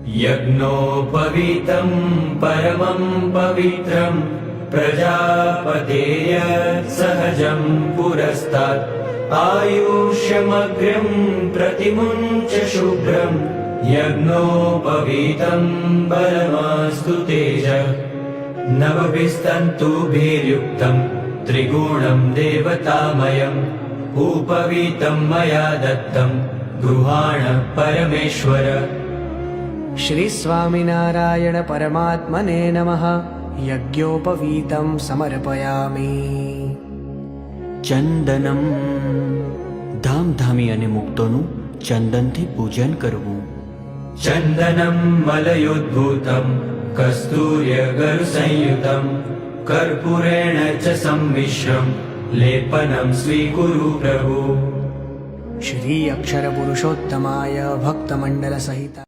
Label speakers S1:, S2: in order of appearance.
S1: यज्ञोपवीतं परमं पवित्रं प्रजापतेय सहजं पुरस्तात् आयुष्यमग्र्यं प्रतिमुञ्च शुभ्रं यज्ञोपवीतं बलमास्तु तेज नवभिस्तन्तुभिर्युक्तं त्रिगुणं देवतामयम् उपवीतं मया दत्तं गृहाण परमेश्वर।
S2: श्री स्वामिनारायण परमात्मने नमः। यज्ञोपवीतं समर्पयामि।
S3: चंदनम धामधामी અને મુક્તોનું ચંદનથી પૂજન કરવું.
S1: चन्दनं मलयोद्भूतं कस्तूर्यगरुसंयुतं कर्पूरेण च सम्मिश्रं लेपनं स्वीकुरु प्रभु।
S2: श्री अक्षर पुरुषोत्तमाय भक्तमंडल सहित